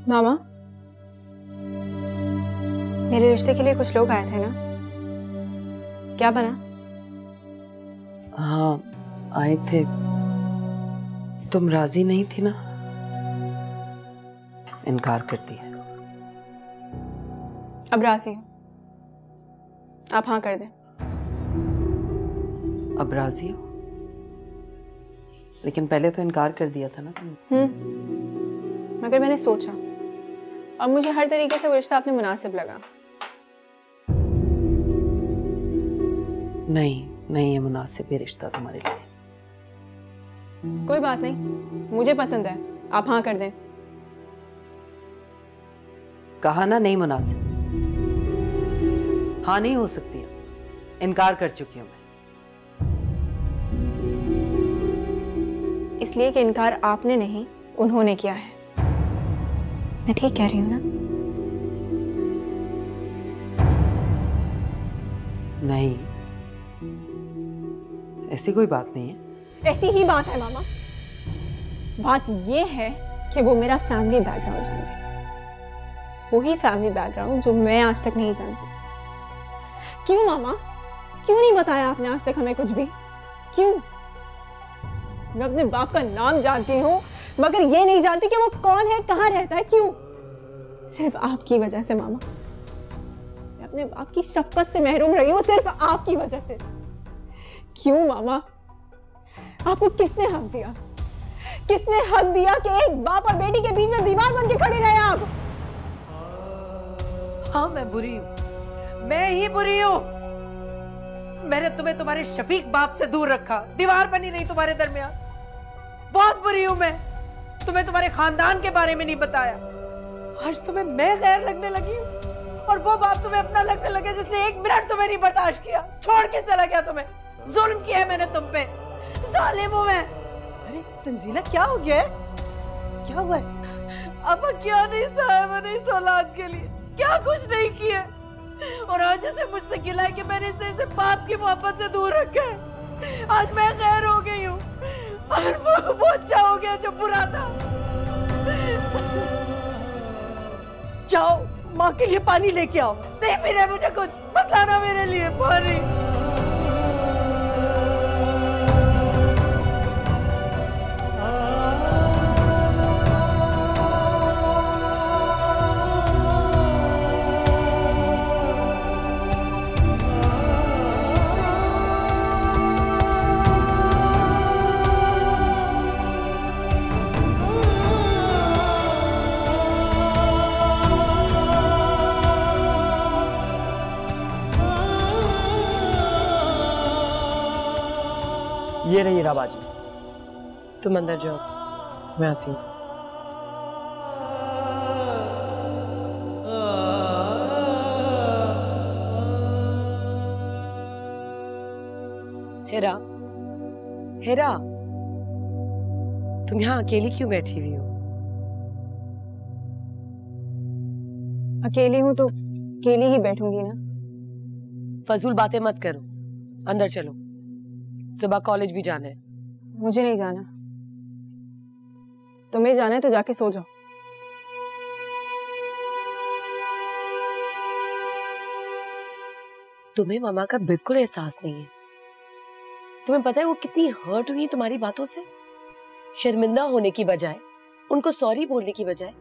मामा, मेरे रिश्ते के लिए कुछ लोग आए थे ना, क्या बना? हाँ आए थे। तुम राजी नहीं थी ना, इनकार कर दिया। अब राजी हूं, आप हाँ कर दें। अब राजी हो? लेकिन पहले तो इनकार कर दिया था ना तुमने। मगर मैंने सोचा, अब मुझे हर तरीके से वो रिश्ता आपने मुनासिब लगा। नहीं ये मुनासिब ये रिश्ता तुम्हारे लिए। कोई बात नहीं, मुझे पसंद है, आप हाँ कर दें। कहा ना नहीं मुनासिब, हाँ नहीं हो सकती है, इनकार कर चुकी हूं मैं। इसलिए कि इनकार आपने नहीं, उन्होंने किया है। मैं ठीक कह रही हूं ना? नहीं, ऐसी कोई बात नहीं है। ऐसी ही बात है मामा। बात ये है कि वो मेरा फैमिली बैकग्राउंड जानते हैं, वही फैमिली बैकग्राउंड जो मैं आज तक नहीं जानती। क्यों मामा, क्यों नहीं बताया आपने आज तक हमें कुछ भी? क्यों? मैं अपने बाप का नाम जानती हूँ, मगर ये नहीं जानती कि वो कौन है, कहाँ रहता है। क्यों? सिर्फ आपकी वजह से मामा। मैं अपने बाप की शफकत से महरूम रही हूँ, सिर्फ आपकी वजह से। क्यों मामा? आपको किसने हक दिया? किसने हक दिया कि एक बाप और बेटी के बीच में दीवार बन के खड़े रहे आप? हाँ मैं बुरी हूँ, मैं ही बुरी हूँ। मैंने तुम्हें तुम्हारे शफीक बाप से दूर रखा, दीवार बनी रही तुम्हारे दरमियान। बहुत बुरी हूं मैं, तुम्हें तुम्हारे खानदान के बारे में नहीं बताया। आज तुम्हें मैं गैर लगने लगी हूँ और वो बाप तुम्हें अपना लगने लगे जिसने एक मिनट तुम्हें नहीं बर्दाश्त किया, छोड़ के चला गया तुम्हें। जुल्म किया है मैंने तुम पे, जालिम हूं मैं। अरे तंजीला क्या हो गया है? क्या हुआ है? अब क्या नहीं सहा मैंने इस औलाद के लिए, क्या कुछ नहीं किया। और आज ऐसे मुझसे गिला है कि मैंने इसे बाप की मोहब्बत से दूर रखा है। आज मैं गैर हो गई हूँ और वो अच्छा हो गया जो बुरा था। जाओ माँ के लिए पानी लेके आओ। नहीं मिले मुझे कुछ, मत लाना मेरे लिए पानी। ये रही राबाजी। तुम अंदर जाओ, मैं आती हूँ। हेरा, हेरा, तुम यहाँ अकेली क्यों बैठी हुई हो? अकेली हूं तो अकेली ही बैठूंगी ना। फजूल बातें मत करो, अंदर चलो, सुबह कॉलेज भी जाना है। मुझे नहीं जाना, तुम्हें जाना है तो जाके सो जाओ। तुम्हें मामा का बिल्कुल एहसास नहीं है। तुम्हें पता है वो कितनी हर्ट हुई तुम्हारी बातों से? शर्मिंदा होने की बजाय, उनको सॉरी बोलने की बजाय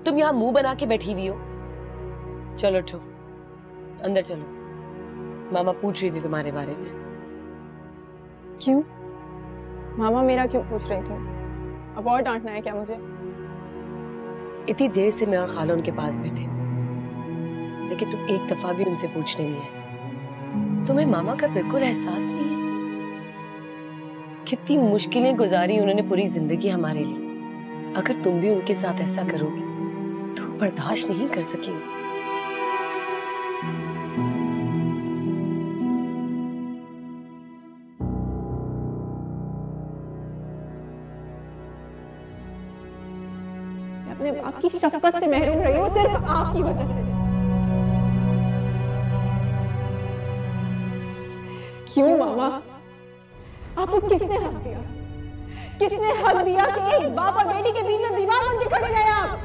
तुम यहाँ मुंह बना के बैठी हुई हो। चलो उठो, अंदर चलो, मामा पूछ रही थी तुम्हारे बारे में। क्यों? मामा मेरा क्यों पूछ रही थी? अब और डांटना है क्या मुझे? इतनी देर से मैं और खाला उनके पास बैठे, लेकिन तुम एक दफा भी उनसे पूछने नहीं आए। तुम्हें मामा का बिल्कुल एहसास नहीं है? कितनी मुश्किलें गुजारी उन्होंने पूरी जिंदगी हमारे लिए। अगर तुम भी उनके साथ ऐसा करोगे तो बर्दाश्त नहीं कर सकेंगे। अपने बाप की शफकत से महरूम रही हूँ, सिर्फ आपकी वजह से। क्यों मामा? आपको किसने हक दिया? किसने हक दिया कि एक बाप और बेटी के बीच में दीवार बन के खड़े रहे आप?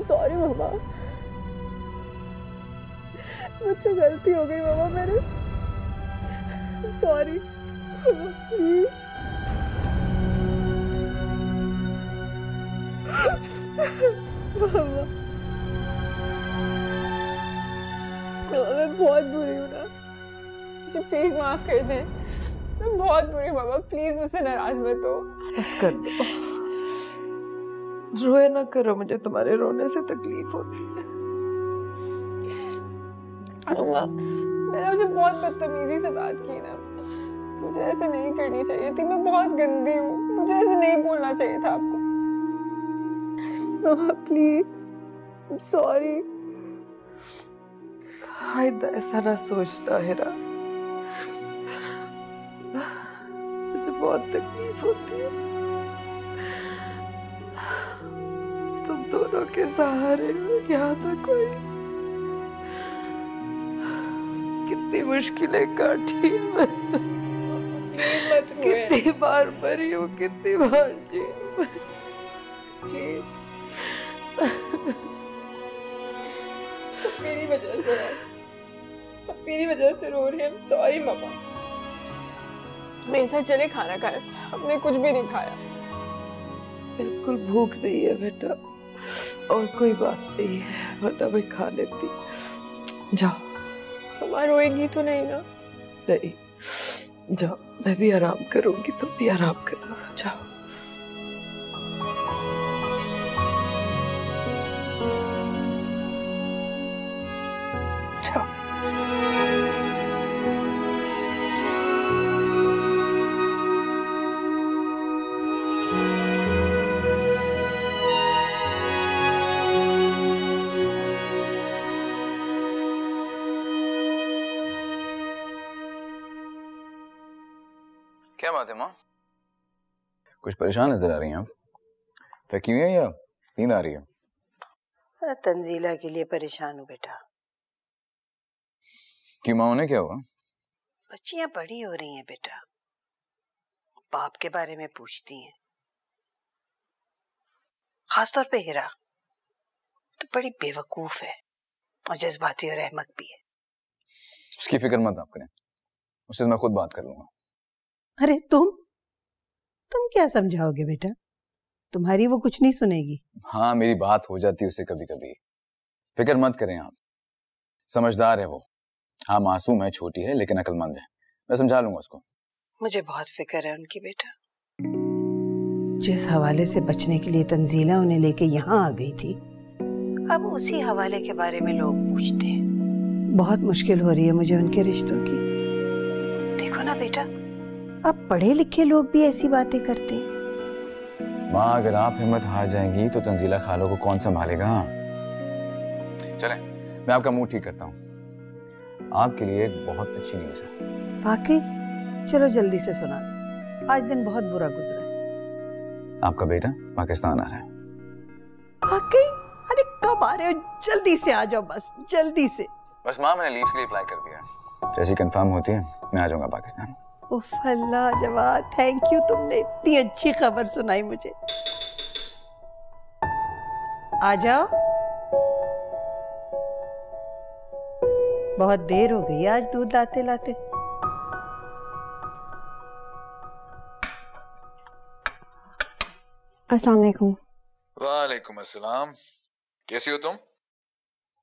सॉरी मामा, मुझसे गलती हो गई मामा, मेरे सॉरी प्लीज। मामा मैं बहुत बुरी हूँ ना, मुझे प्लीज माफ कर दे, मैं बहुत बुरी हूँ मामा, प्लीज मुझसे नाराज मत हो। बस कर दो, रोए ना करो, मुझे तुम्हारे रोने से तकलीफ होती है। मामा मैंने आपसे बहुत बदतमीजी से बात की ना, मुझे ऐसे नहीं करनी चाहिए थी, मैं बहुत गंदी हूँ, मुझे ऐसे नहीं बोलना चाहिए था आपको। मामा प्लीज, सॉरी। आइंदा ऐसा ना सोचना हिरा, मुझे बहुत तकलीफ होती है। तुम दोनों के सहारे यहाँ तक कोई कितनी मुश्किलें काटी है, कितनी बार मरी हूँ, कितनी बार जी मेरी वजह से, मेरी वजह से रो रहे हैं, सॉरी मामा। मेरे साथ चले खाना खाए, हमने कुछ भी नहीं खाया। बिल्कुल भूख नहीं है बेटा, और कोई बात नहीं है, वरना मैं खा लेती। जाओ। मामा रोएगी तो नहीं ना? नहीं, जाओ, मैं भी आराम करूंगी, तुम भी आराम करो, जाओ। क्या बात है माँ? कुछ परेशान नजर आ रही हैं आप? थकी हुई है या नींद आ रही है? तंजीला के लिए परेशान हूँ बेटा। क्यों माँ, उन्हें क्या हुआ? बच्चियां बड़ी हो रही हैं बेटा, बाप के बारे में पूछती हैं, खासतौर पे हिरा तो बड़ी बेवकूफ है और जज्बाती और अहमक भी है। उसकी फिक्र मत आप करें, उससे मैं खुद बात कर लूंगा। अरे तुम क्या समझाओगे बेटा, तुम्हारी वो कुछ नहीं सुनेगी। हाँ, मेरी बात हो जाती है उससे कभी कभी, फिक्र मत करें आप, समझदार है वो। हाँ, मासूम है, छोटी है, लेकिन अक्लमंद है, मैं समझा लूंगा उसको। मुझे बहुत फिक्र है उनकी बेटा। जिस हवाले से बचने के लिए तंजीला उन्हें लेके यहाँ आ गई थी, अब उसी हवाले के बारे में लोग पूछते हैं। बहुत मुश्किल हो रही है मुझे उनके रिश्तों की। देखो ना बेटा, अब पढ़े लिखे लोग भी ऐसी बातें करते हैं। माँ, अगर आप हिम्मत हार जाएंगी तो तंजीला खालों को कौन संभालेगा? चलें, मैं आपका मूड ठीक करता हूँ। आपके लिए एक बहुत अच्छी न्यूज़ है। वाकई? चलो जल्दी से सुना दो, आज दिन बहुत बुरा गुजरा है। आपका बेटा पाकिस्तान आ रहा है। वाकई? अरे कब आ रहे हो? जल्दी से आ जाओ, बस जल्दी से। बस माँ, मैंने लीव्स के लिए अप्लाई कर दिया है, जैसी कंफर्म होती है मैं आ जाऊंगा पाकिस्तान। उफ अल्लाह जवाद, थैंक यू, तुमने इतनी अच्छी खबर सुनाई मुझे। आ जाओ, बहुत देर हो गई आज दूध लाते लाते। अस्सलाम वालेकुम। वालेकुम अस्सलाम। कैसी हो तुम?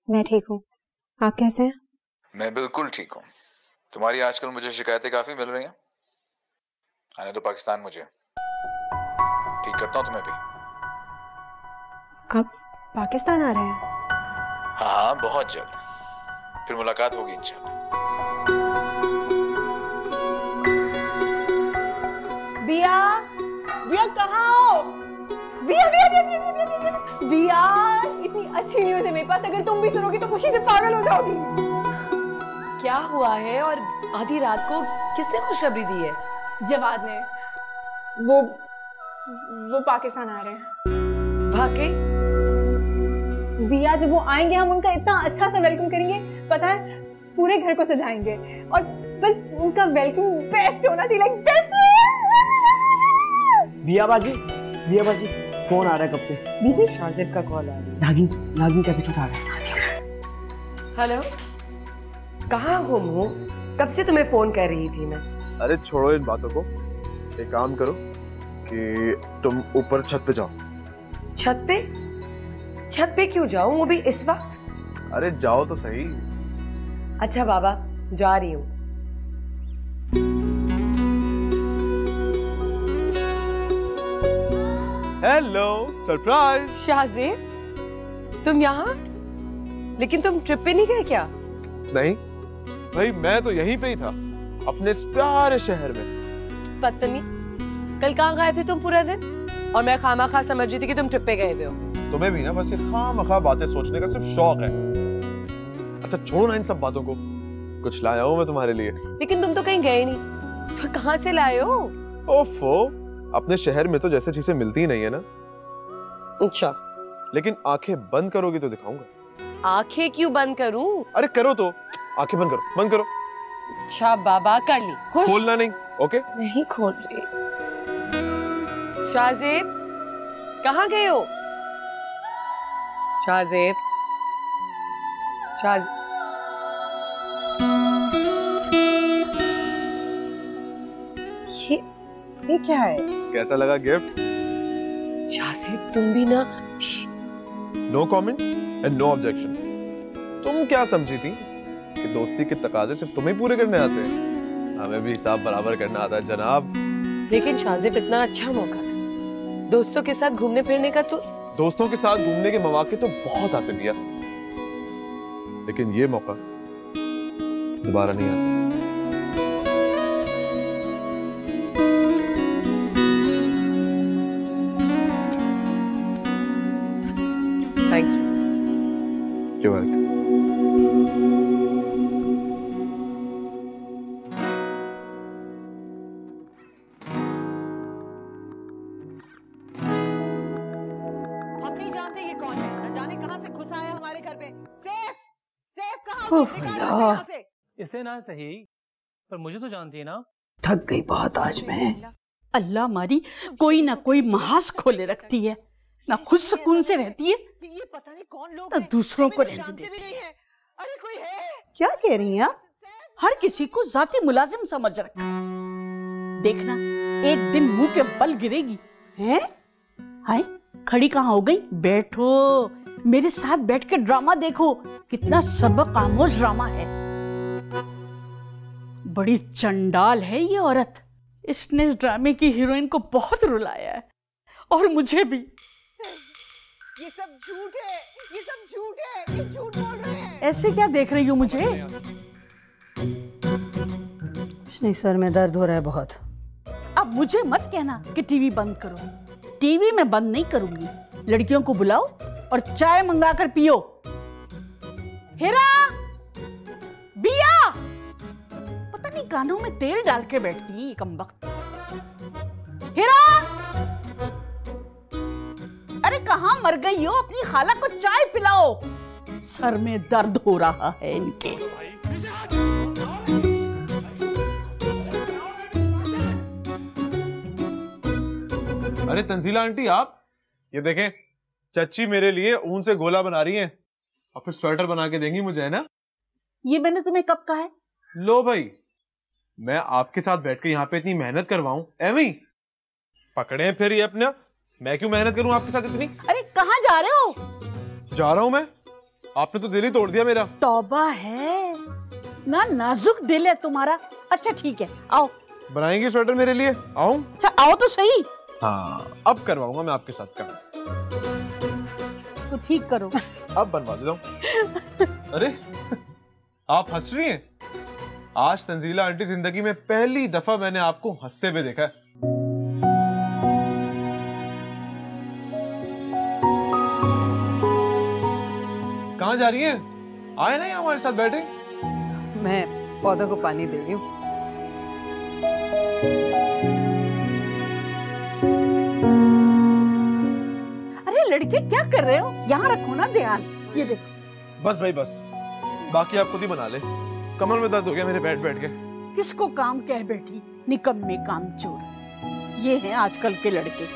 मैं ठीक हूँ, आप कैसे हैं? मैं बिल्कुल ठीक हूँ। तुम्हारी आजकल मुझे शिकायतें काफी मिल रही हैं। आने दो पाकिस्तान मुझे, ठीक करता हूँ तुम्हें भी। आप पाकिस्तान आ रहे हैं? हाँ हाँ, बहुत जल्द, फिर मुलाकात होगी इंशाल्लाह। बिया, बिया कहाँ हो? बिया, बिया, बिया, बिया, बिया, बिया, बिया, बिया, इतनी अच्छी न्यूज़ है मेरे पास, अगर तुम भी सुनोगी तो खुशी से पागल हो जाओगी। क्या हुआ है और आधी रात को किसने खुशखबरी दी है? जवाद ने। वो पाकिस्तान आ रहे हैं। वाकई? बिया, जब वो आएंगे हम उनका इतना अच्छा सा वेलकम करेंगे, पता है पूरे घर को सजाएंगे और बस उनका वेलकम बेस्ट होना चाहिए, लाइक बेस्ट। बिया बाजी, फोन आ रहा है कब से। बीच में शाजिब का कॉल आ रहा नागिन का एपिसोड आ रहा है। है। हेलो, कहाँ हो मुँह? कब से तुम्हें फोन कर रही थी मैं। अरे छोड़ो इन बातों को, एक काम करो कि तुम ऊपर छत पे जाओ। छत पे? छत पे क्यों जाऊं वो भी इस वक्त? अरे जाओ तो सही। अच्छा बाबा, जा रही हूँ। Hello, surprise. शाहजेब, तुम यहाँ? लेकिन तुम ट्रिप पे नहीं गए क्या? नहीं भाई, मैं तो यहीं पे ही था, अपने इस प्यारे शहर में। बदतमीज, कल कहाँ गए थे तुम पूरा दिन? और मैं खामा-खा समझ रही थी कि तुम ट्रिप पे गए हुए हो। तुम्हें भी ना बस ये खामखा बातें सोचने का सिर्फ शौक है। अच्छा छोड़ो ना इन सब बातों को, कुछ लाया हूँ मैं तुम्हारे लिए। लेकिन तुम तो कहीं गए नहीं, तो कहाँ से लाए हो? ओफो, अपने शहर में तो जैसे चीजें मिलती ही नहीं है ना। अच्छा, लेकिन आंखें बंद करोगी तो दिखाऊंगा। आंखें क्यों बंद करूं? अरे करो तो, आंखें बंद करो, बंद करो। अच्छा बाबा, कर ली। खुश? खोलना नहीं, ओके? नहीं खोल रही। शाहजेब, कहाँ गए हो? शाहजेब, ये क्या है? कैसा लगा गिफ्ट? शाहजेब, तुम भी ना। No comments and no objection. तुम क्या समझी थी कि दोस्ती के तकाजे सिर्फ तुम्हें पूरे करने आते हैं? हमें भी हिसाब बराबर करना आता है जनाब। लेकिन शाहजेब, इतना अच्छा मौका था दोस्तों के साथ घूमने फिरने का। तो दोस्तों के साथ घूमने के मौके तो बहुत आते भैया, लेकिन ये मौका दोबारा नहीं आता। Thank you. You're welcome. हम नहीं जानते ये कौन है, न जाने कहां से घुसा है हमारे घर में। सेफ, सेफ कहां? ओह अल्लाह, इसे ना सही, पर मुझे तो जानती है ना। थक गई बहुत आज मैं। अल्लाह मारी कोई ना कोई महास खोले रखती है, ना खुद सुकून से रहती है, ये पता नहीं कौन लोग ना हैं, दूसरों को हमें रहने जानते देती भी नहीं है। अरे कोई है? क्या कह रही हैं आप? हर किसी को जाती मुलाजिम समझ रखा। देखना एक दिन मुंह के बल गिरेगी। हैं? हाय, खड़ी कहाँ हो गई? बैठो, मेरे साथ बैठ के ड्रामा देखो। कितना सबक आमोज ड्रामा है। बड़ी चंडाल है ये औरत। इसने इस ड्रामे की हीरोइन को बहुत रुलाया है, और मुझे भी। ये सब झूठ है, ये सब झूठ है, ये झूठ बोल रहे हैं। ऐसे क्या देख रही हो मुझे? कुछ नहीं, सर में दर्द हो रहा है बहुत। अब मुझे मत कहना कि टीवी बंद करो। टीवी मैं बंद नहीं करूंगी। लड़कियों को बुलाओ और चाय मंगा कर पियो। हेरा, बिया, पता नहीं कानों में तेल डाल के बैठती है ये कमबख्त। हेरा, अरे कहाँ मर गई हो? अपनी खाला को चाय पिलाओ। सर में दर्द हो रहा है इनके। अरे तंजीला आंटी, आप ये देखें, चच्ची मेरे लिए ऊन से गोला बना रही हैं और फिर स्वेटर बना के देंगी मुझे, है ना? ये मैंने तुम्हें कब कहा है? लो भाई, मैं आपके साथ बैठ के यहाँ पे इतनी मेहनत करवाऊं, एवं पकड़े फिर ये अपना। मैं क्यों मेहनत करूं आपके साथ इतनी? अरे कहाँ जा रहे हो? जा रहा हूं मैं। आपने तो दिल ही तोड़ दिया मेरा। तौबा है, ना नाजुक दिल है तुम्हारा। अच्छा ठीक है, आओ। बनाएंगे स्वेटर मेरे लिए? आऊं? अच्छा आओ तो सही। हाँ, अब करवाऊंगा मैं आपके साथ काम। इसको ठीक करो। अब बनवा देता हूं। अरे आप हंस रही हैं? आज तंजीला आंटी, जिंदगी में पहली दफा मैंने आपको हंसते हुए देखा है। कहाँ जा रही हैं? आए ना यहाँ हमारे साथ बैठे। मैं पौधों को पानी दे रही हूँ। अरे लड़के क्या कर रहे हो? यहाँ रखो ना ध्यान। ये देखो। बस भाई बस, बाकी आप खुद ही बना ले। कमर में दर्द हो गया मेरे बैठ बैठ के। किसको काम कह बैठी, निकम्मे कामचोर। ये हैं आजकल के लड़के।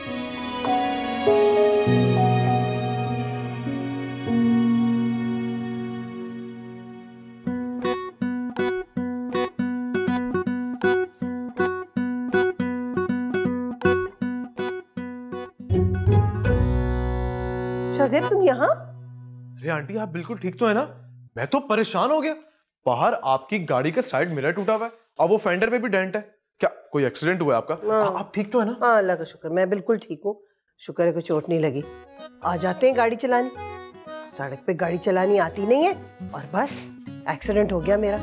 शाहजेब, तुम यहाँ? अरे आंटी, आप बिल्कुल ठीक तो है ना? मैं तो परेशान हो गया। बाहर आपकी गाड़ी का साइड मिरर टूटा हुआ है और वो फेंडर पे भी डेंट है। क्या कोई एक्सीडेंट हुआ है आपका? आप ठीक तो है ना? हाँ, अल्लाह का शुक्र, मैं बिल्कुल ठीक हूँ। शुक्र है कोई चोट नहीं लगी। आ जाते हैं गाड़ी चलानी। सड़क पे गाड़ी चलानी आती नहीं है और बस एक्सीडेंट हो गया मेरा।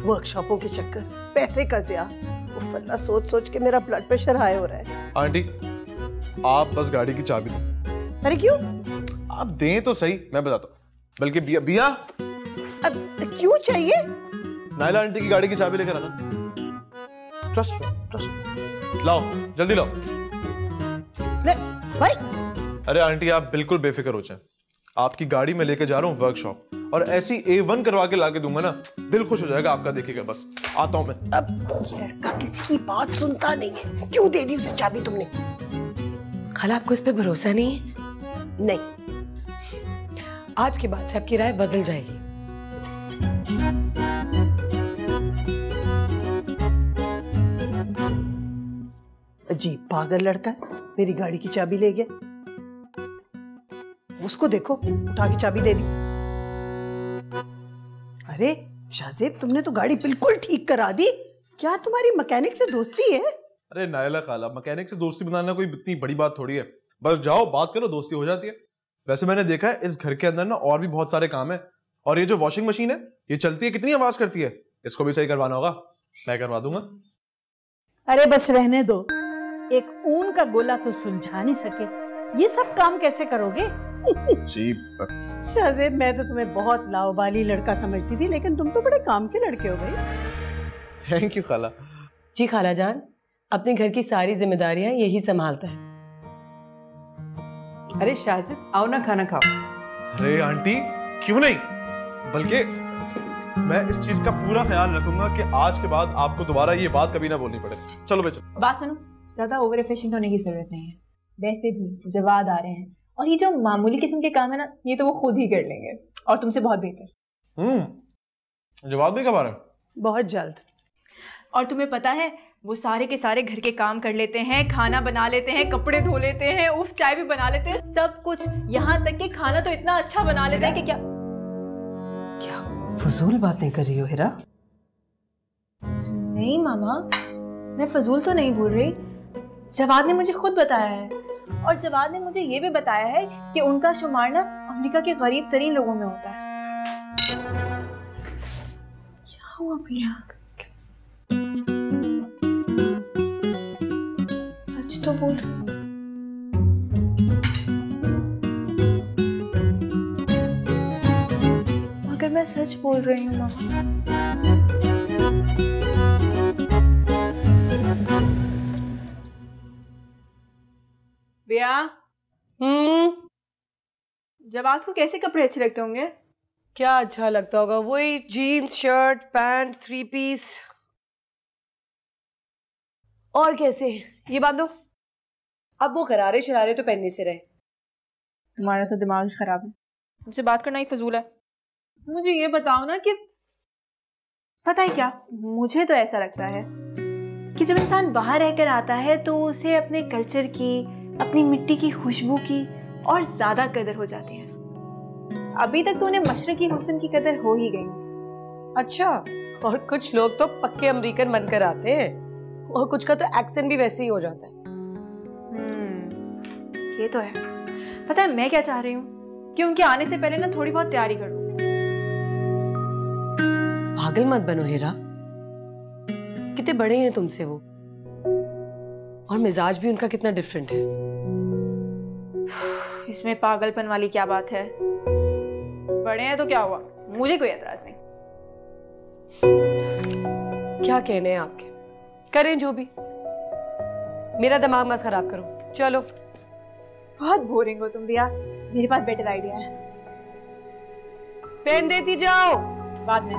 वर्कशॉपों के चक्कर, पैसे का ज़िया। उफ अल्लाह, सोच सोच के मेरा ब्लड प्रेशर हाई हो रहा है। आंटी, आप बस गाड़ी की चाबी दो। अरे क्यों? आप दें तो सही, मैं बताता हूँ। बल्कि बिया, बिया अब क्यों चाहिए? नायला आंटी की गाड़ी की चाबी लेकर आना। ट्रस्ट ट्रस्ट, लाओ जल्दी लाओ। ले भाई। अरे आंटी, आप बिल्कुल बेफिक्र हो जाएं। आपकी गाड़ी में लेके जा रहा हूँ वर्कशॉप, और ऐसी A1 करवा के लाके दूंगा ना, दिल खुश हो जाएगा आपका। देखिएगा, बस आता हूँ मैं। अब ये लड़का किसी की बात सुनता नहीं है। क्यों दे दी उसे चाबी तुमने? खाला, आपको इस पे भरोसा नहीं है? नहीं, आज के बाद से आपकी राय बदल जाएगी। अजीब पागल लड़का है, मेरी गाड़ी की चाबी ले गया। उसको देखो, उठा के चाबी दे दी। अरे शाहजेब, तुमने तो गाड़ी बिल्कुल ठीक करा दी। क्या तुम्हारी मैकेनिक से दोस्ती है? अरे नायला खाला, मैकेनिक से दोस्ती बनाना कोई इतनी बड़ी बात थोड़ी है। बस जाओ, बात करो, दोस्ती हो जाती है। वैसे मैंने देखा है इस घर के अंदर ना और भी बहुत सारे काम है। और ये जो वॉशिंग मशीन है, ये चलती है, कितनी आवाज करती है। इसको भी सही करवाना होगा, मैं करवा दूंगा। अरे बस रहने दो, एक ऊन का गोला तो सुलझा नहीं सके, ये सब काम कैसे करोगे? जी शाहजेब, मैं तो तुम्हें बहुत लाओबाली लड़का समझती थी, लेकिन तुम तो बड़े काम के लड़के हो भाई। थैंक यू खाला। जी खाला जान, अपने घर की सारी जिम्मेदारियां यही संभालता है। अरे शाहजेब, आओ ना, खाना खाओ। अरे आंटी, क्यों नहीं, बल्कि मैं इस चीज का पूरा ख्याल रखूंगा कि आज के बाद आपको दोबारा ये बात कभी ना बोलनी पड़े। चलो बे चलो। बात सुनो, ज्यादा ओवर एफिशिएंट होने की जरूरत नहीं है। वैसे भी जवाद आ रहे हैं, और ये जो मामूली किस्म के काम है ना, ये तो वो खुद ही कर लेंगे, और तुमसे बहुत बेहतर। जवाब भी कब आ रहा है? बहुत जल्द। और तुम्हें पता है, वो सारे के सारे घर के काम कर लेते हैं, खाना बना लेते हैं, कपड़े धो लेते हैं, उफ चाय भी बना लेते हैं, सब कुछ। यहाँ तक कि खाना तो इतना अच्छा बना लेते हैं कि क्या फजूल बातें कर रही हो हिरा? नहीं मामा, मैं फजूल तो नहीं बोल रही। जवाद ने मुझे खुद बताया है, और जवाद ने मुझे ये भी बताया है कि उनका शुमार ना अमेरिका के गरीब तरीन लोगों में होता है। क्या हुआ भैया? सच तो बोल रही। मगर मैं सच बोल रही हूँ मामा। भैया, जवाद को कैसे कपड़े अच्छे लगते होंगे? क्या अच्छा लगता होगा, वही जीन्स, शर्ट, पैंट, 3 पीस। और कैसे, ये बांधो। अब वो करारे शरारे तो पहनने से रहे। तुम्हारा तो दिमाग ही खराब है, मुझसे बात करना ही फजूल है। मुझे ये बताओ ना कि पता है क्या, मुझे तो ऐसा लगता है कि जब इंसान बाहर रहकर आता है तो उसे अपने कल्चर की, अपनी मिट्टी की खुशबू की और ज्यादा कदर हो जाती है। अभी तक तो उन्हें मशरकी हुस्न की कदर हो ही गई। अच्छा, और कुछ लोग तो पक्के अमेरिकन बनकर आते हैं, और कुछ का तो एक्सेंट भी वैसे ही हो जाता है। ये तो है। पता है मैं क्या चाह रही हूँ कि उनके आने से पहले ना थोड़ी बहुत तैयारी कर लूं। पागल मत बनो हेरा, कितने बड़े हैं तुमसे वो, और मिजाज भी उनका कितना डिफरेंट है। इसमें पागलपन वाली क्या बात है? बड़े हैं तो क्या हुआ, मुझे कोई एतराज नहीं। क्या कहने हैं आपके, करें जो भी, मेरा दिमाग मत खराब करो। चलो। बहुत बोरिंग हो तुम भैया, मेरे पास बेटर आइडिया है। पेन देती जाओ। बाद में।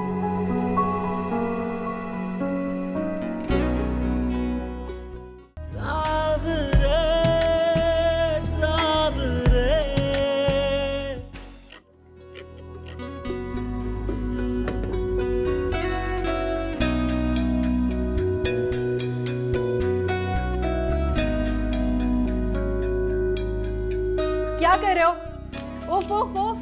सावरे रहे हो? ओफ ओफ ओफ,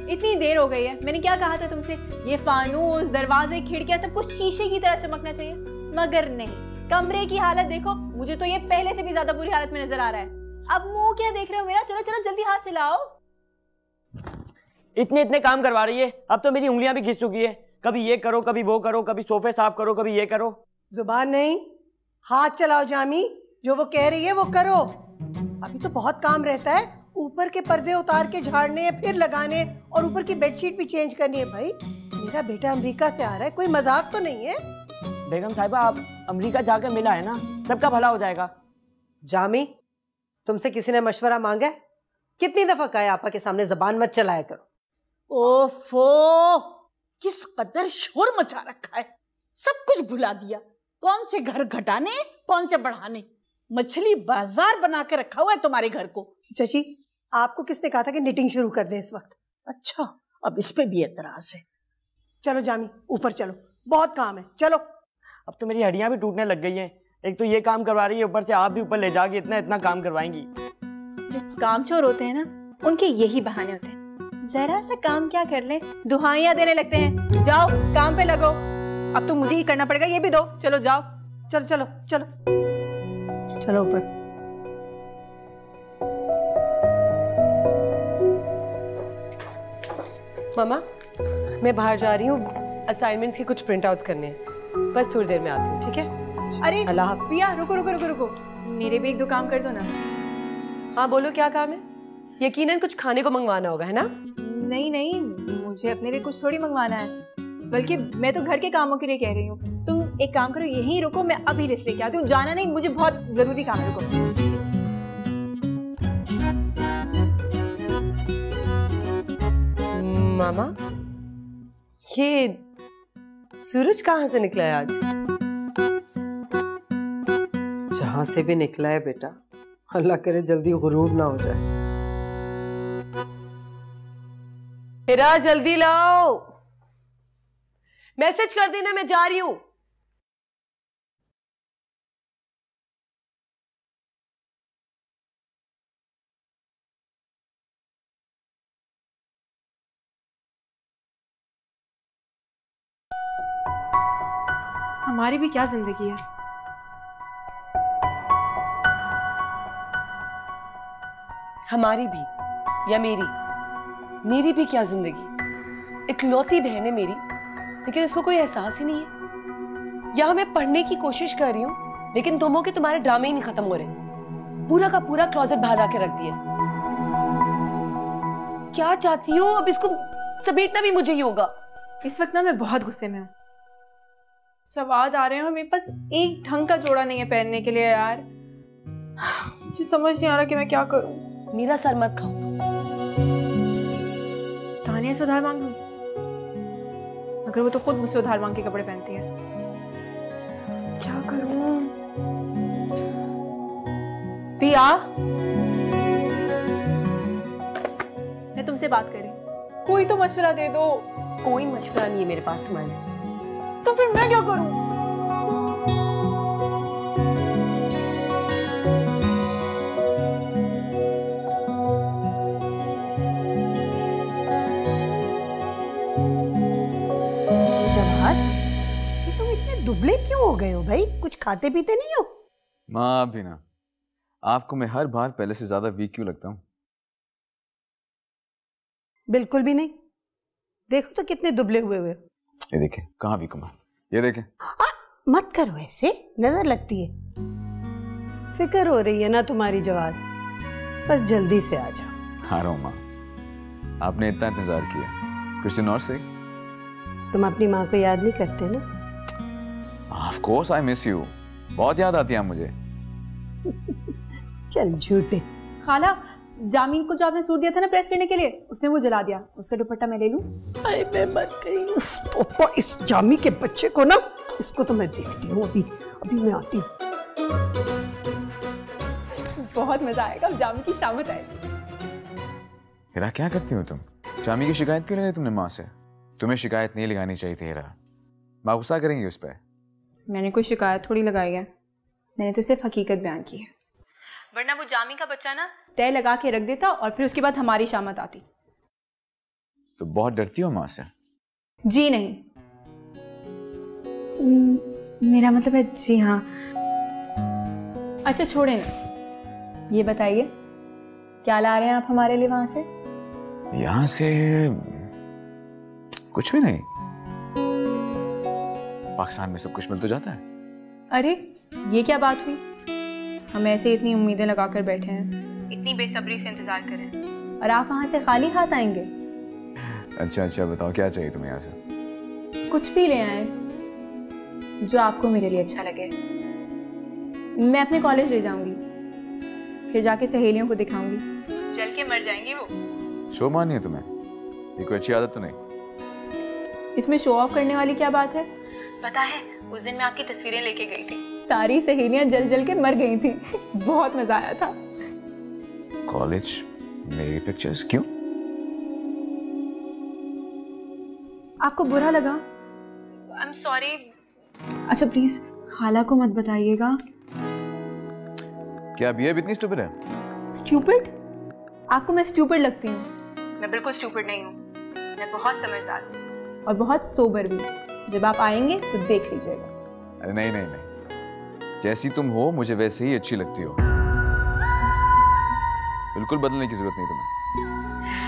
इतनी देर हो गई है। मैंने क्या कहा था तुमसे, ये फानूस, दरवाजे, खिड़कियां सब कुछ शीशे की तरह चमकना चाहिए, मगर नहीं। कमरे की हालत देखो, मुझे तो ये पहले से भी ज्यादा बुरी हालत में नजर आ रहा है। अब मुंह क्या देख रहे हो मेरा? चलो चलो जल्दी हाथ चलाओ। इतने इतने काम करवा रही है, अब तो मेरी उंगलियां भी घिस चुकी है। कभी ये करो, कभी वो करो, कभी सोफे साफ करो, कभी ये करो। जुबान नहीं, हाथ चलाओ जामी। जो वो कह रही है वो करो। अभी तो बहुत काम रहता है, ऊपर के पर्दे उतार के झाड़ने, फिर लगाने, और ऊपर की बेडशीट भी चेंज करनी है। भाई मेरा बेटा अमेरिका से आ रहा है, कोई मजाक तो नहीं है। बेगम साहिबा, आप अमेरिका जाकर मिला है ना, सबका भला हो जाएगा। जामी, तुमसे किसी ने मशवरा मांगा है? कितनी दफा कहा है आपा के सामने जबान मत चलाया करो। ओफो, किस कदर शोर मचा रखा है, सब कुछ भुला दिया। कौन से घर घटाने, कौन से बढ़ाने। मछली बाजार बना के रखा हुआ है तुम्हारे घर को। चाची, आपको किसने कहा था कि निटिंग शुरू कर दे इस वक्त? अच्छा, अब इस पे भी एतराज है। चलो जामी, ऊपर चलो, बहुत काम है, चलो। अब तो मेरी हड्डियां भी टूटने लग गई हैं। एक तो ये काम करवा रही है, ऊपर से आप भी ऊपर ले जाके इतना इतना काम करवाएंगी। जो कामचोर होते हैं ना, उनके यही बहाने होते हैं। जरा सा काम क्या कर ले, दुहाइयां देने लगते हैं। जाओ काम पे लगो। अब तो मुझे ही करना पड़ेगा, ये भी दो। चलो जाओ, चलो चलो चलो चलो ऊपर। मामा, मैं बाहर जा रही हूँ, असाइनमेंट्स के कुछ प्रिंट आउट्स करने हैं। बस थोड़ी देर में आती हूँ, ठीक है? अरे अल्लाह हाफ़िज़। पिया, रुको रुको रुको रुको, मेरे भी एक दो काम कर दो ना। हाँ बोलो, क्या काम है? यकीनन कुछ खाने को मंगवाना होगा, है ना? नहीं नहीं, मुझे अपने लिए कुछ थोड़ी मंगवाना है, बल्कि मैं तो घर के कामों के लिए कह रही हूँ। तुम एक काम करो, यहीं रुको, मैं अभी लिस्ट लेके आती हूँ। जाना नहीं, मुझे बहुत जरूरी काम है, रुको। मामा, ये सूरज कहाँ से निकला है आज? जहां से भी निकला है बेटा, अल्लाह करे जल्दी गुरूर ना हो जाए। हिरा, जल्दी लाओ, मैसेज कर देना, मैं जा रही हूँ। हमारी भी क्या जिंदगी है। हमारी भी या मेरी भी क्या जिंदगी। इकलौती बहन है मेरी, लेकिन उसको कोई एहसास ही नहीं है। यहाँ मैं पढ़ने की कोशिश कर रही हूँ, लेकिन तुम हो कि तुम्हारे ड्रामे ही नहीं खत्म हो रहे। पूरा का पूरा क्लोजेट बाहर आके रख दिया। क्या चाहती हो? अब इसको समेटना भी मुझे ही होगा। इस वक्त ना मैं बहुत गुस्से में हूँ। सवाल आ रहे हैं और मेरे पास एक ढंग का जोड़ा नहीं है पहनने के लिए यार। मुझे समझ नहीं आ रहा कि मैं क्या करूँ। मेरा सर मत खाओ। तानिया से उधार मांग लूं? मगर वो तो खुद मुझसे उधार मांग के कपड़े पहनती है। क्या करूं? पिया, मैं तुमसे बात कर रही हूँ, कोई तो मशवरा दे दो। कोई मशवरा नहीं है मेरे पास तुम्हारे लिए। तो फिर मैं क्या करूं? जवाहर, ये तुम इतने दुबले क्यों हो गए हो भाई? कुछ खाते पीते नहीं हो? माँ, आप भी ना। आपको मैं हर बार पहले से ज्यादा वीक क्यों लगता हूँ? बिल्कुल भी नहीं। देखो तो कितने दुबले हुए हुए। ये देखें, कहाँ वीक हूँ? ये देखें। मत करो ऐसे, नजर लगती है। फिक्र हो रही है ना तुम्हारी जवाहर, बस जल्दी से आ जाओ। आ रहा हूँ माँ, आपने इतना इंतजार किया, कुछ दिन और सही। तुम अपनी माँ को याद नहीं करते ना? Of course I miss you, बहुत याद आती है मुझे। चल झूठे। खाला, जामीन को जो आपने सूट दिया था ना प्रेस करने के लिए, उसने वो जला दिया। उसका दुपट्टा मैं ले लूं? अरे मैं मर गई। उस तोपा, इस जामी के बच्चे को ना, इसको तो मैं देखती हूँ। अभी मैं आती हूँ। बहुत मजा आएगा, अब जामी की शामत आएगी। हिरा, क्या करती हो तुम? जामी की शिकायत क्यों लगाई तुमने माँ से? तुम्हें शिकायत नहीं लगानी चाहिए थी हिरा, माँ गुस्सा करेंगी उस पर। मैंने कोई शिकायत थोड़ी लगाई है, मैंने तो सिर्फ हकीकत बयान की है। वरना वो जामी का बच्चा ना तय लगा के रख देता और फिर उसके बाद हमारी शामत आती। तो बहुत डरती हो माँ से? जी नहीं, मेरा मतलब है जी हाँ। अच्छा छोड़े ना, ये बताइए क्या ला रहे हैं आप हमारे लिए वहां से? यहाँ से कुछ भी नहीं, पाकिस्तान में सब कुछ मिल तो जाता है। अरे ये क्या बात हुई? हम ऐसे इतनी उम्मीदें लगाकर बैठे हैं, इतनी बेसब्री से इंतजार कर रहे हैं और आप वहां से खाली हाथ आएंगे? अच्छा बताओ क्या चाहिए तुम्हें यहाँ से? कुछ भी ले आए जो आपको मेरे लिए अच्छा लगे। मैं अपने कॉलेज ले जाऊंगी, फिर जाके सहेलियों को दिखाऊंगी, जल के मर जाएंगी वो। शो मारनी है तुम्हें? ये कोई अच्छी आदत तो नहीं। इसमें शो ऑफ करने वाली क्या बात है? पता है उस दिन मैं आपकी तस्वीरें लेके गई थी, सारी सहेलियां जल जल के मर गई थी। बहुत मजा आया था। कॉलेज मेरी पिक्चर्स क्यों? आपको बुरा लगा? I am sorry. अच्छा प्लीज खाला को मत बताइएगा। क्या अभी इतनी स्टूपिड है? स्टूपिड? आपको मैं स्टूपिड लगती हूँ? मैं बिल्कुल स्टूपिड नहीं हूँ, मैं बहुत समझदार हूँ और बहुत सोबर भी। जब आप आएंगे तो देख लीजिएगा। अरे नहीं, जैसी तुम हो मुझे वैसे ही अच्छी लगती हो, बिल्कुल बदलने की जरूरत नहीं तुम्हें।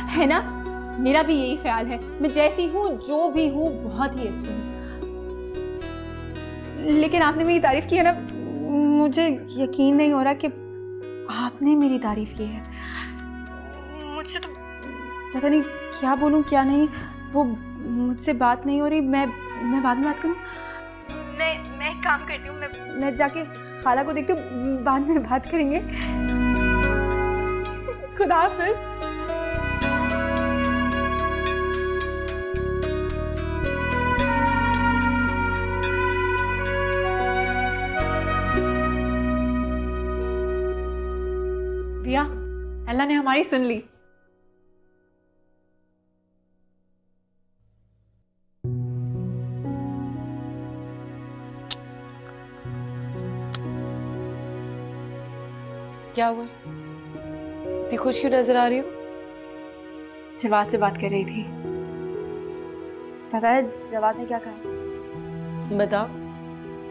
है ना? मेरा भी यही ख्याल है, मैं जैसी हूँ जो भी हूँ बहुत ही अच्छी हूँ। लेकिन आपने मेरी तारीफ की है ना, मुझे यकीन नहीं हो रहा कि आपने मेरी तारीफ की है। मुझसे तो पता नहीं क्या बोलूं क्या नहीं, वो मुझसे बात नहीं हो रही। मैं बाद में बात करूं? मैं एक काम करती हूँ, मैं जाके खाला को देखती हूँ, बाद में बात करेंगे। खुदा हाफिज। भैया अल्लाह ने हमारी सुन ली। क्या हुआ? इतनी खुश क्यों नजर आ रही हो? जवाद से बात कर रही थी। पता है जवाद ने क्या कहा? बताओ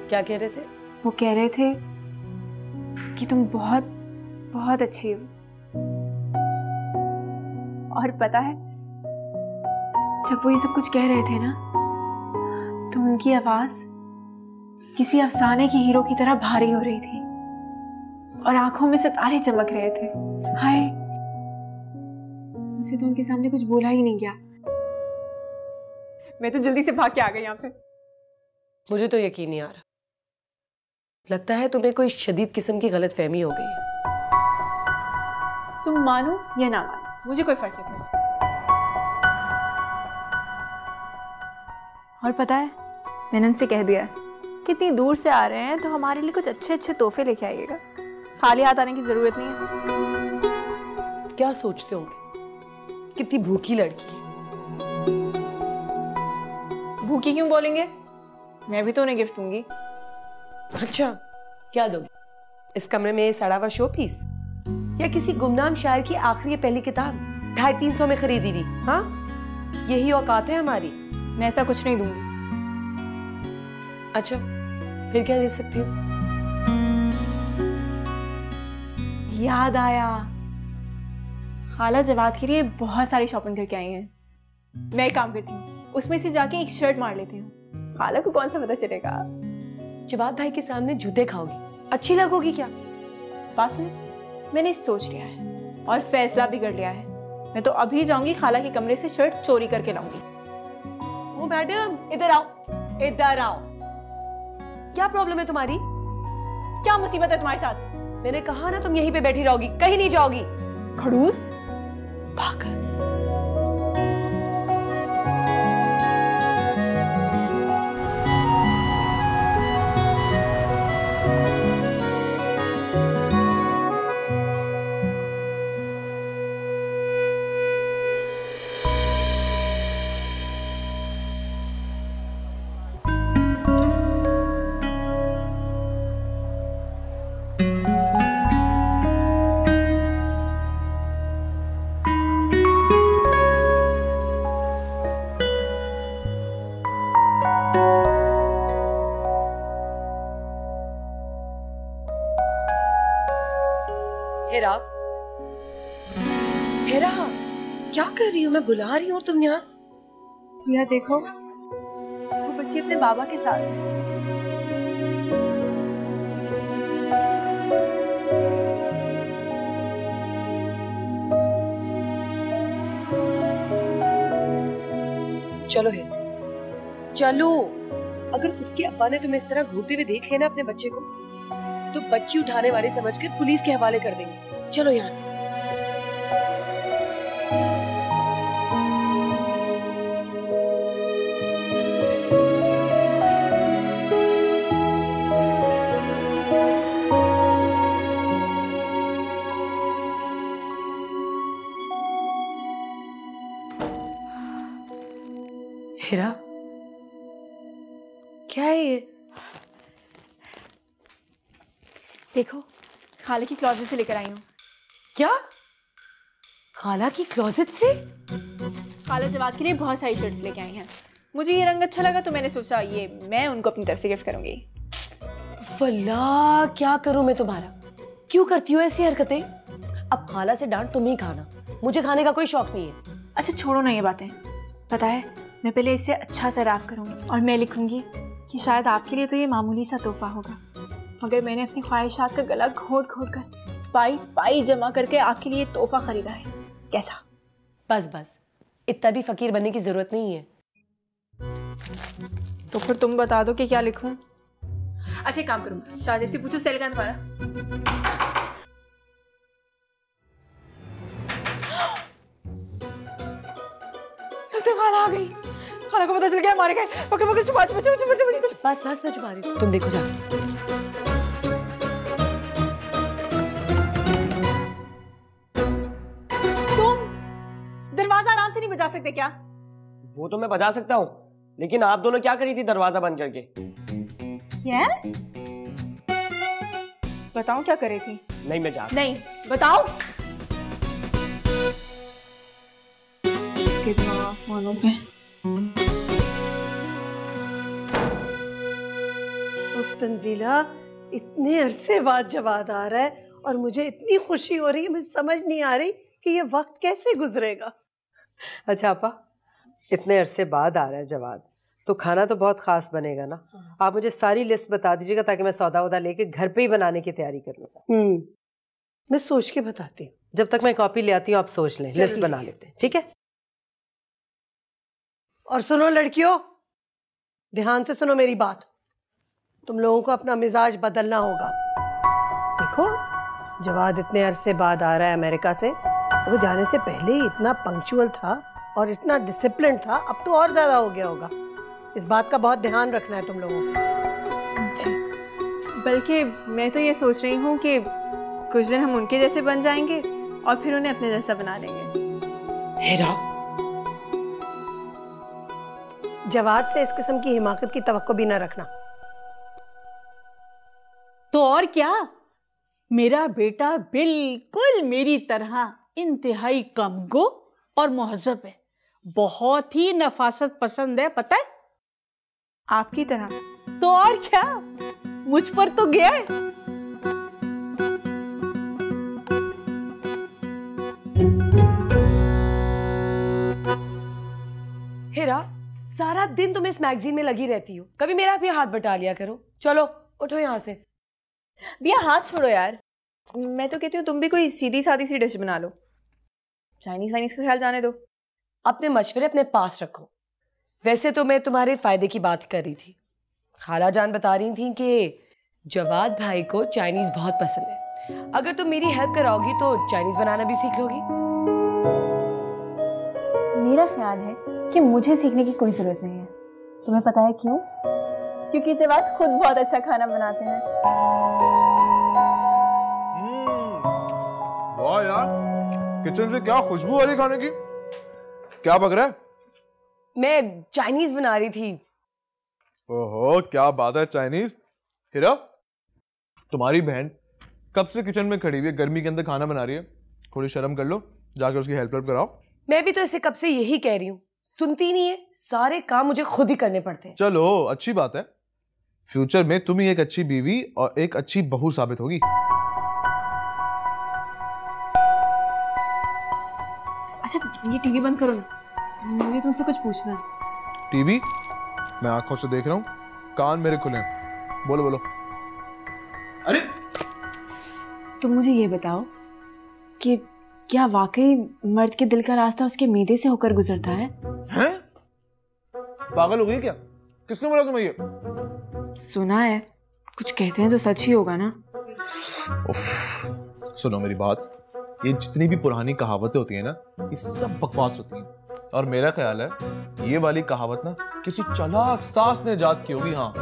क्या कह रहे थे? वो कह रहे थे कि तुम बहुत बहुत अच्छी हो। और पता है जब वो ये सब कुछ कह रहे थे ना, तो उनकी आवाज किसी अफसाने की हीरो की तरह भारी हो रही थी और आंखों में सितारे चमक रहे थे। हाय, मुझे तो उनके सामने कुछ बोला ही नहीं गया। मैं तो जल्दी से भाग के आ गई यहाँ पे। मुझे तो यकीन नहीं आ रहा। लगता है तुम्हें कोई शदीद किस्म की गलतफहमी हो गई है। तुम मानो या ना मानो, मुझे कोई फर्क नहीं पड़ता। और पता है मैंने उनसे कह दिया कि इतनी दूर से आ रहे हैं तो हमारे लिए कुछ अच्छे अच्छे तोहफे लेके आइएगा, खाली हाथ आने की जरूरत नहीं है। क्या सोचते होंगे कितनी भूखी लड़की है। भूखी क्यों बोलेंगे? मैं भी तो उन्हें गिफ्ट दूंगी। अच्छा क्या दोगे? इस कमरे में सड़ा हुआ शो पीस या किसी गुमनाम शायर की आखिरी या पहली किताब 250-300 में खरीदी थी? हाँ, यही औकात है हमारी। मैं ऐसा कुछ नहीं दूंगी। अच्छा फिर क्या दे सकती हूँ? याद आया, खाला जवाद के लिए बहुत सारी शॉपिंग करके आई हैं। मैं एक काम करती हूँ, उसमें से जाके एक शर्ट मार लेती हूँ। खाला को कौन सा पता चलेगा? जवाद भाई के सामने जूते खाओगी, अच्छी लगोगी क्या? बात सुन, मैंने सोच लिया है और फैसला भी कर लिया है। मैं तो अभी जाऊंगी खाला के कमरे से शर्ट चोरी करके लाऊंगी। ओ मैडम इधर आओ, इधर आओ। क्या प्रॉब्लम है तुम्हारी? क्या मुसीबत है तुम्हारे साथ? मैंने कहा ना तुम यहीं पे बैठी रहोगी, कहीं नहीं जाओगी। खड़ूस पागल। हेरा, हेरा, क्या कर रही हो? मैं बुला रही हूँ, तुम यहाँ। भैया देखो, वो बच्ची अपने बाबा के साथ है। चलो है, चलो। अगर उसके अब्बा ने तुम्हें इस तरह घूरते हुए देख लिया ना अपने बच्चे को, तो बच्ची उठाने वाले समझकर पुलिस के हवाले कर देंगे। चलो यहाँ से। हेरा, क्या है ये? देखो, खाला की क्लोजेट से लेकर आई हूँ। क्या? खाला की क्लोजेट से? खाला जवाद के लिए बहुत सारी शर्ट्स लेके आई हैं। मुझे ये रंग अच्छा लगा तो मैंने सोचा ये मैं उनको अपनी तरफ से गिफ्ट करूंगी। वल्लाह, क्या करूं मैं तुम्हारा? क्यों करती हो ऐसी हरकतें? अब खाला से डांट तुम ही खाना, मुझे खाने का कोई शौक नहीं है। अच्छा छोड़ो ना ये बातें। पता है, मैं पहले इससे अच्छा सा रैप करूंगी और मैं लिखूंगी कि शायद आपके लिए तो ये मामूली सा तोहफा होगा, मगर मैंने अपनी ख्वाहिशात का गला घोट घोट कर पाई पाई जमा करके आपके लिए तोहफा खरीदा है। कैसा? बस बस, इतना भी फकीर बनने की जरूरत नहीं है। तो फिर तुम बता दो कि क्या लिखूं। अच्छा एक काम करूंगा, शाहजेब से पूछो सेल का तुम्हारा। खाला आ गई। खाला को पता चल गया हमारे गए। पकड़ पकड़ छुपा छुपा छुपा छुपा छुपा। बस बस, मैं छुपा रही हूँ, तुम देखो जाके। तुम दरवाजा आराम से नहीं बजा सकते क्या? वो तो मैं बजा सकता हूँ, लेकिन आप दोनों क्या करी थी दरवाजा बंद करके? क्या? बताऊं क्या करे थी? नहीं मैं जा। नहीं बताओ। कितना आसमानों पे। उफ तंजीला, इतने अरसे बाद जवाद आ रहा है और मुझे इतनी खुशी हो रही है, मुझे समझ नहीं आ रही कि ये वक्त कैसे गुजरेगा। अच्छा आपा, इतने अरसे बाद आ रहा है जवाद, तो खाना तो बहुत खास बनेगा ना। आप मुझे सारी लिस्ट बता दीजिएगा ताकि मैं सौदा वौदा लेके घर पे ही बनाने की तैयारी कर लूँ। मैं सोच के बताती हूँ। जब तक मैं कॉपी ले आती हूँ आप सोच लें, लिस्ट बना लेते हैं, ठीक है? और सुनो लड़कियों, ध्यान से सुनो मेरी बात। तुम लोगों को अपना मिजाज बदलना होगा। देखो, जवाद इतने अरसे बाद आ रहा है अमेरिका से, वो जाने से पहले ही इतना पंक्चुअल था और इतना डिसिप्लिन था, अब तो और ज्यादा हो गया होगा। इस बात का बहुत ध्यान रखना है तुम लोगों को। जी, बल्कि मैं तो ये सोच रही हूँ कि कुछ दिन हम उनके जैसे बन जाएंगे और फिर उन्हें अपने जैसा बना देंगे। हेरा, जवाद से इस किस्म की हिमाकत की तवक्को भी न रखना। तो और क्या, मेरा बेटा बिल्कुल मेरी तरह इंतहाई कमगो और मुहज़्ज़ब है, बहुत ही नफासत पसंद है, पता है? आपकी तरह। तो और क्या, मुझ पर तो गया है। हेरा, सारा दिन तुम इस मैगजीन में लगी रहती हो, कभी मेरा भी हाथ बटा लिया करो। चलो उठो यहाँ से। भैया हाथ छोड़ो यार, मैं तो कहती हूँ तुम भी कोई सीधी सादी सी डिश बना लो, चाइनीज वाइनीज का ख्याल जाने दो। अपने मशवरे अपने पास रखो। वैसे तो मैं तुम्हारे फायदे की बात कर रही थी। खाला जान बता रही थी कि जवाद भाई को चाइनीज बहुत पसंद है, अगर तुम मेरी हेल्प कराओगी तो चाइनीज बनाना भी सीख लोगी। मेरा ख्याल है कि मुझे सीखने की कोई जरूरत नहीं है। तुम्हें पता है क्यों? क्योंकि जवाद खुद बहुत अच्छा खाना बनाते हैं। वाह यार, किचन से क्या खुशबू आ रही खाने की। क्या पक रहा है? मैं चाइनीज बना रही थी। ओहो, क्या बात है, चाइनीज। हीरा, तुम्हारी बहन कब से किचन में खड़ी हुई है, गर्मी के अंदर खाना बना रही है, थोड़ी शर्म कर लो, जाकर उसकी हेल्प कराओ। मैं भी तो इसे कब से यही कह रही हूँ, सुनती नहीं है, सारे काम मुझे खुद ही करने पड़ते हैं। चलो अच्छी बात है, फ्यूचर में तुम ही एक अच्छी बीवी और एक अच्छी बहू साबित होगी। अच्छा ये टीवी बंद करो ना, मुझे तुमसे कुछ पूछना है। टीवी? मैं आंखों से देख रहा हूँ, कान मेरे खुले हैं। बोलो बोलो। अरे तुम मुझे ये बताओ कि क्या वाकई मर्द के दिल का रास्ता उसके मैदे से होकर गुजरता है? हैं? पागल हो गई क्या? किसने बोला तुम्हें ये? सुना है, कुछ कहते हैं तो सच ही होगा ना। सुनो मेरी बात, ये जितनी भी पुरानी कहावतें होती है ना, ये सब बकवास होती हैं। और मेरा ख्याल है ये वाली कहावत ना किसी चालाक सास ने इजाद की होगी। हाँ,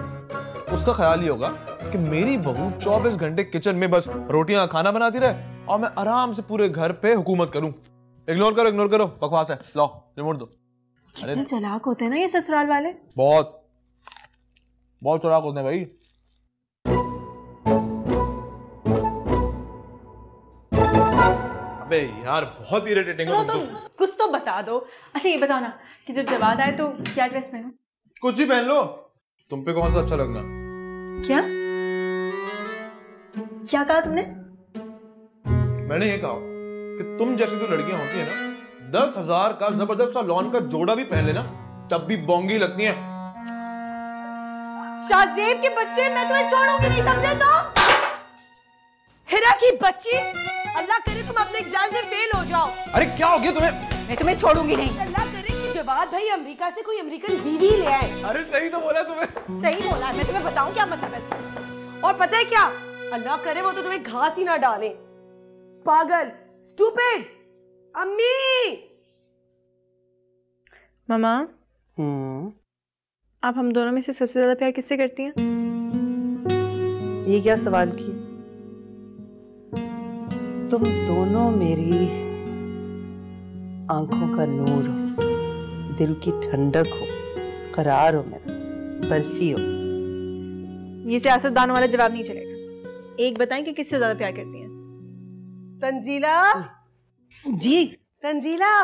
उसका ख्याल ही होगा कि मेरी बहू 24 घंटे किचन में बस रोटियां खाना बनाती रहे और मैं आराम से पूरे घर पे हुकूमत करूं। इग्नोर करो, बकवास है। लो रिमोट दो। कितने चालाक होते हैं ना ये ससुराल वाले। बहुत बहुत चालाक होते हैं भाई। अबे यार बहुत इरिटेटिंग हो तुम। कुछ तो बता दो। अच्छा ये बताओ ना कि जब जवाद आए तो क्या ड्रेस पहनूं? कुछ ही पहन लो, तुम पे कौन सा अच्छा लगना। क्या क्या कहा तुमने? मैंने ये कहा कि तुम जैसी जो लड़कियां होती है ना, 10,000 का जबरदस्त सा लॉन का जोड़ा भी पहन लेना तब भी बोंगी लगती हैं। शाहजेब के बच्चे, मैं तुम्हें छोड़ूंगी नहीं, समझे? तो हिरा की बच्ची, अल्लाह करे तुम अपने एग्जाम से फेल हो जाओ। अरे क्या हो गया तुम्हें? मैं तुम्हें छोड़ूंगी नहीं। अल्लाह करे कि जवाद भाई अमेरिका से कोई अमेरिकन बीवी ले आए। अरे सही तो बोला तुम्हें। सही बोला है, मैं तुम्हें बताऊं क्या मतलब है। और पता है क्या, अल्लाह करे वो तो तुम्हें घास ही ना डाले। पागल, स्टूपिड। अम्मी। मामा, आप हम दोनों में से सबसे ज्यादा प्यार किससे करती हैं? ये क्या सवाल किया? तुम दोनों मेरी आंखों का नूर हो, दिल की ठंडक हो, करार हो, मेरा बर्फी हो। ये सियासतदानों वाला जवाब नहीं चलेगा। एक बताएं कि किससे ज्यादा प्यार करती हैं? तंजीला जी। तंजीला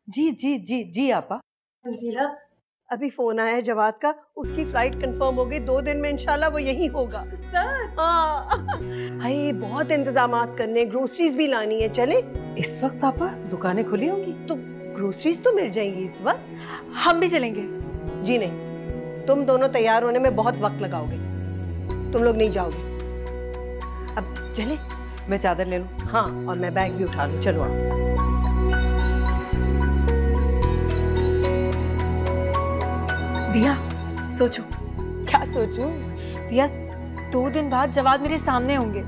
जी जी जी जी आपा। तंजीला, अभी फोन आया है जवाद का, उसकी फ्लाइट कंफर्म हो गई, 2 दिन में इंशाल्लाह वो यहीं होगा। सच? हाय बहुत इंतजामात करने, ग्रोसरीज भी लानी है। चले? इस वक्त आपा दुकानें खुली होंगी तो ग्रोसरीज तो मिल जाएंगी इस वक्त। हम भी चलेंगे। जी नहीं, तुम दोनों तैयार होने में बहुत वक्त लगाओगे, तुम लोग नहीं जाओगे। अब चले? मैं चादर ले लूं? हाँ, और मैं बैग भी उठा लूं। चलो आओ। दिया, सोचो। क्या सोचूं? दिया, 2 दिन बाद जवाद मेरे सामने होंगे,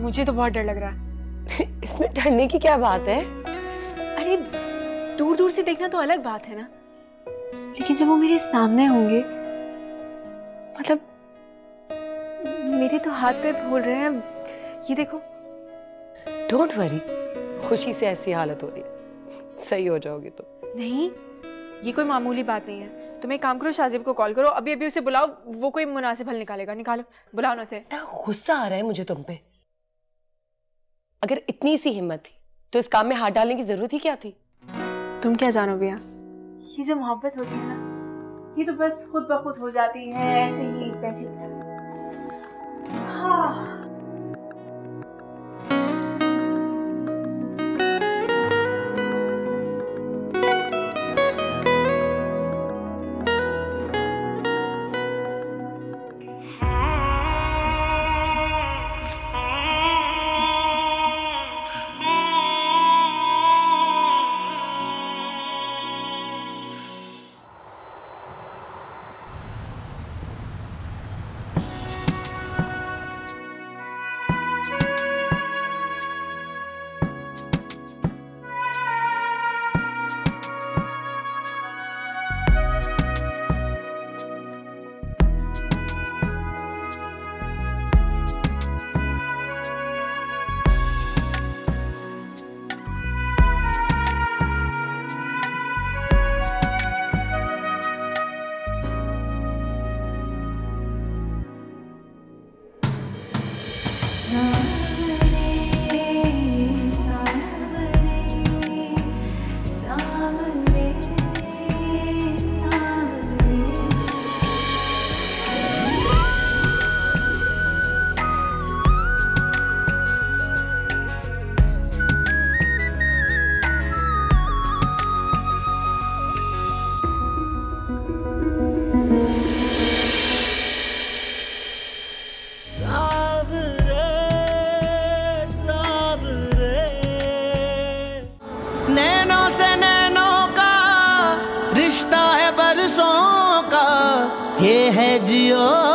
मुझे तो बहुत डर लग रहा है। इसमें डरने की क्या बात है? अरे दूर दूर से देखना तो अलग बात है ना, लेकिन जब वो मेरे सामने होंगे, मतलब मेरे तो हाथ पे बोल रहे हैं, ये देखो। डोंट वरी, खुशी से ऐसी हालत हो रही है, सही हो जाओगी तो। नहीं, ये कोई मामूली बात नहीं है। तुम एक काम करो, शाहजेब को कॉल करो, अभी अभी उसे बुलाओ, वो कोई मुनासिब हल निकालेगा। निकालो, बुलाओ ना उसे। गुस्सा आ रहा है मुझे तुम पे। अगर इतनी सी हिम्मत थी तो इस काम में हाथ डालने की जरूरत ही क्या थी? तुम क्या जानो भैया, ये जो मोहब्बत होती है ना, ये तो बस खुद ब खुद हो जाती है, ऐसे ही बैठी। हाँ। है जियो